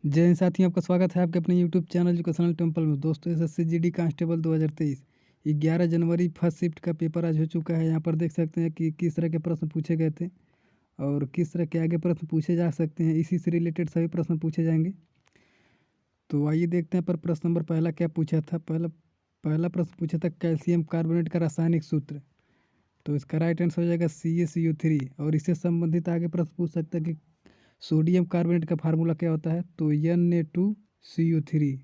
जय हिंद साथियों, आपका स्वागत है आपके अपने यूट्यूब चैनल एजुकेशनल टेम्पल में। दोस्तों, एसएससी जीडी कांस्टेबल 2023 11 जनवरी फर्स्ट शिफ्ट का पेपर आज हो चुका है। यहाँ पर देख सकते हैं कि किस तरह के प्रश्न पूछे गए थे और किस तरह के आगे प्रश्न पूछे जा सकते हैं। इसी से रिलेटेड सभी प्रश्न पूछे जाएंगे। तो आइए देखते हैं पर प्रश्न नंबर पहला क्या पूछा था। पहला प्रश्न पूछा था कैल्शियम कार्बोनेट का रासायनिक सूत्र। तो इसका राइट आंसर हो जाएगा CaCO3। और इससे संबंधित आगे प्रश्न पूछ सकता है कि सोडियम कार्बोनेट का फार्मूला क्या होता है। तो Na2CO3,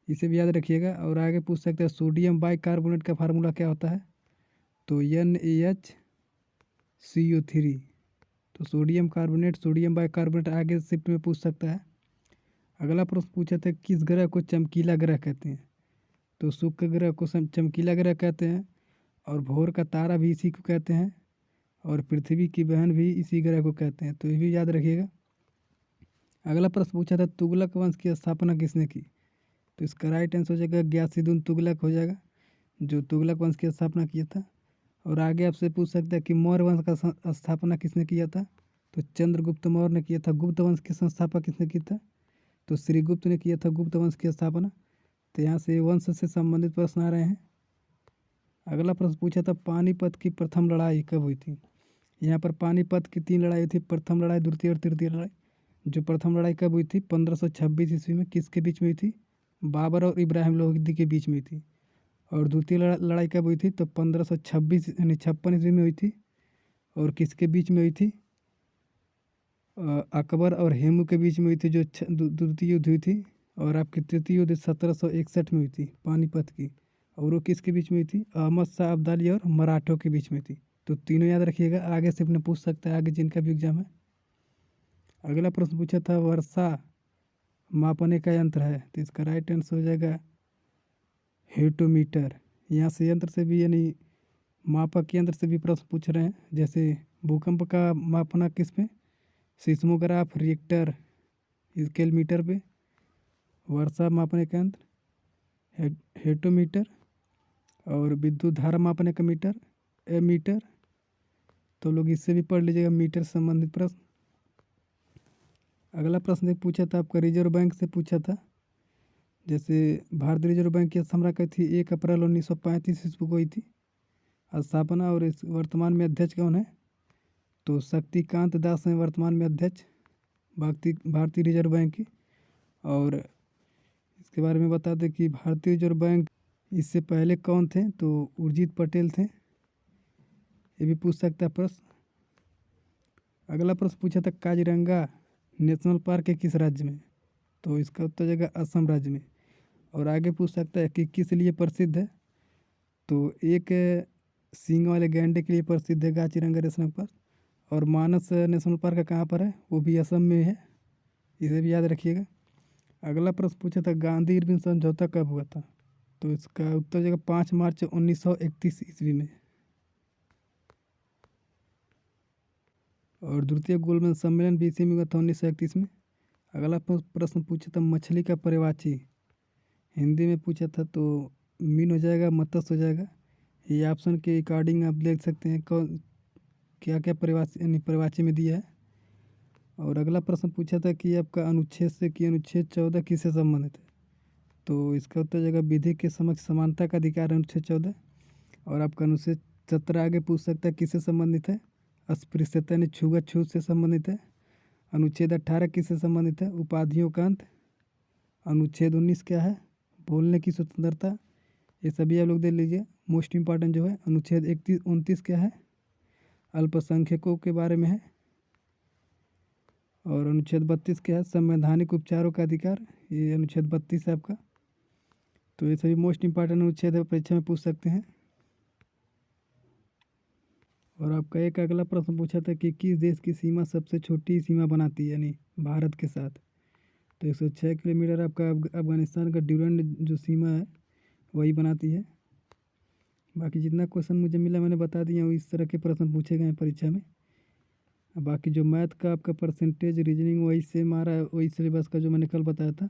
इसे भी याद रखिएगा। और आगे पूछ सकते हैं सोडियम बाइकार्बोनेट का फार्मूला क्या होता है। तो NaHCO3। तो सोडियम कार्बोनेट, सोडियम बाइकार्बोनेट आगे शिफ्ट में पूछ सकता है। अगला प्रश्न पूछा था किस ग्रह को चमकीला ग्रह कहते हैं। तो शुक्र ग्रह को चमकीला ग्रह कहते हैं और भोर का तारा भी इसी को कहते हैं और पृथ्वी की बहन भी इसी ग्रह को कहते हैं। तो ये भी याद रखिएगा। अगला प्रश्न पूछा था तुगलक वंश की स्थापना किसने की। तो इसका राइट आंसर हो जाएगा गयासुद्दीन तुगलक हो जाएगा, जो तुगलक वंश की स्थापना किया था। और आगे आपसे पूछ सकते हैं कि मौर्य वंश का स्थापना किसने किया था। तो चंद्रगुप्त मौर्य ने किया था। गुप्त वंश के संस्थापक किसने किया था। तो श्रीगुप्त ने किया था गुप्त वंश की स्थापना। तो यहाँ से वंश से संबंधित प्रश्न आ रहे हैं। अगला प्रश्न पूछा था पानीपत की प्रथम लड़ाई कब हुई थी। यहाँ पर पानीपत की 3 लड़ाई हुई थी, प्रथम लड़ाई, द्वितीय और तृतीय लड़ाई। जो प्रथम लड़ाई कब हुई थी 1526 ईस्वी में, किसके बीच में हुई थी। बाबर और इब्राहिम लोदी के बीच में हुई थी। और द्वितीय लड़ाई कब हुई थी तो 1526 यानी 56 ईस्वी में हुई थी। और किसके बीच में हुई थी, अकबर और हेमू के बीच में हुई थी, जो द्वितीय युद्ध हुई थी। और आपकी तृतीय युद्ध 1761 में हुई थी पानीपत की। और वो किसके बीच में हुई थी, अहमद शाह अब्दाली और मराठों के बीच में थी। तो तीनों याद रखिएगा, आगे से अपने पूछ सकता है आगे जिनका भी एग्जाम है। अगला प्रश्न पूछा था वर्षा मापने का यंत्र है। तो इसका राइट आंसर हो जाएगा हेटोमीटर। यहाँ से यंत्र से भी यानी मापक यंत्र से भी प्रश्न पूछ रहे हैं। जैसे भूकंप का मापना किस पे, सिस्मोग्राफ, रिएक्टर, स्केल मीटर पे। वर्षा मापने का यंत्र हेटोमीटर। और विद्युत धारा मापने का मीटर एमीटर। तो लोग इससे भी पढ़ लीजिएगा, मीटर से संबंधित प्रश्न। अगला प्रश्न एक पूछा था आपका रिजर्व बैंक से पूछा था। जैसे भारतीय रिजर्व बैंक की स्थापना कही थी 1 अप्रैल 1935 ईस्वी को हुई थी स्थापना। और इस वर्तमान में अध्यक्ष कौन है। तो शक्तिकांत दास हैं वर्तमान में अध्यक्ष भारतीय रिजर्व बैंक की। और इसके बारे में बता दें कि भारतीय रिजर्व बैंक इससे पहले कौन थे। तो उर्जित पटेल थे। ये भी पूछ सकता है प्रश्न। अगला प्रश्न पूछा था काजीरंगा नेशनल पार्क है किस राज्य में। तो इसका उत्तर जाएगा असम राज्य में। और आगे पूछ सकता है कि किस लिए प्रसिद्ध है। तो एक सींग वाले गैंडे के लिए प्रसिद्ध है काजीरंगा नेशनल पार्क। और मानस नेशनल पार्क कहाँ पर है, वो भी असम में है। इसे भी याद रखिएगा। अगला प्रश्न पूछा था गांधी इरविन समझौता कब हुआ था। तो इसका उत्तर जाएगा 5 मार्च 1931 ईस्वी में। और द्वितीय गोलमेज सम्मेलन भी इसी में हुआ था 1931 में। अगला प्रश्न पूछा था मछली का पर्यायवाची हिंदी में पूछा था। तो मीन हो जाएगा, मत्स्य हो जाएगा। ये ऑप्शन के अकॉर्डिंग आप देख सकते हैं कौन क्या क्या पर्यायवाची यानी पर्यायवाची में दिया है। और अगला प्रश्न पूछा था कि आपका अनुच्छेद से कि अनुच्छेद 14 किससे संबंधित है। तो इसका उत्तर जाएगा विधि के समक्ष समानता का अधिकार, अनुच्छेद 14। और आपका अनुच्छेद 17 आगे पूछ सकता है किससे संबंधित है। अस्पृश्यता यानी छूत से संबंधित है। अनुच्छेद 18 किससे संबंधित है, उपाधियों का अंत। अनुच्छेद 19 क्या है, बोलने की स्वतंत्रता। ये सभी आप लोग देख लीजिए, मोस्ट इम्पॉर्टेंट जो है। अनुच्छेद 29 क्या है, अल्पसंख्यकों के बारे में है। और अनुच्छेद 32 क्या है, संवैधानिक उपचारों का अधिकार। ये अनुच्छेद 32 है आपका। तो ये सभी मोस्ट इम्पॉर्टेंट अनुच्छेद है, परीक्षा में पूछ सकते हैं। और आपका एक अगला प्रश्न पूछा था कि किस देश की सीमा सबसे छोटी सीमा बनाती है यानी भारत के साथ। तो 106 किलोमीटर आपका अफगानिस्तान का ड्यूरेंड जो सीमा है वही बनाती है। बाकी जितना क्वेश्चन मुझे मिला मैंने बता दिया हूँ। इस तरह के प्रश्न पूछे गए हैं परीक्षा में। बाकी जो मैथ का आपका परसेंटेज रीजनिंग वही सेम आ रहा है, वही सिलेबस का जो मैंने कल बताया था।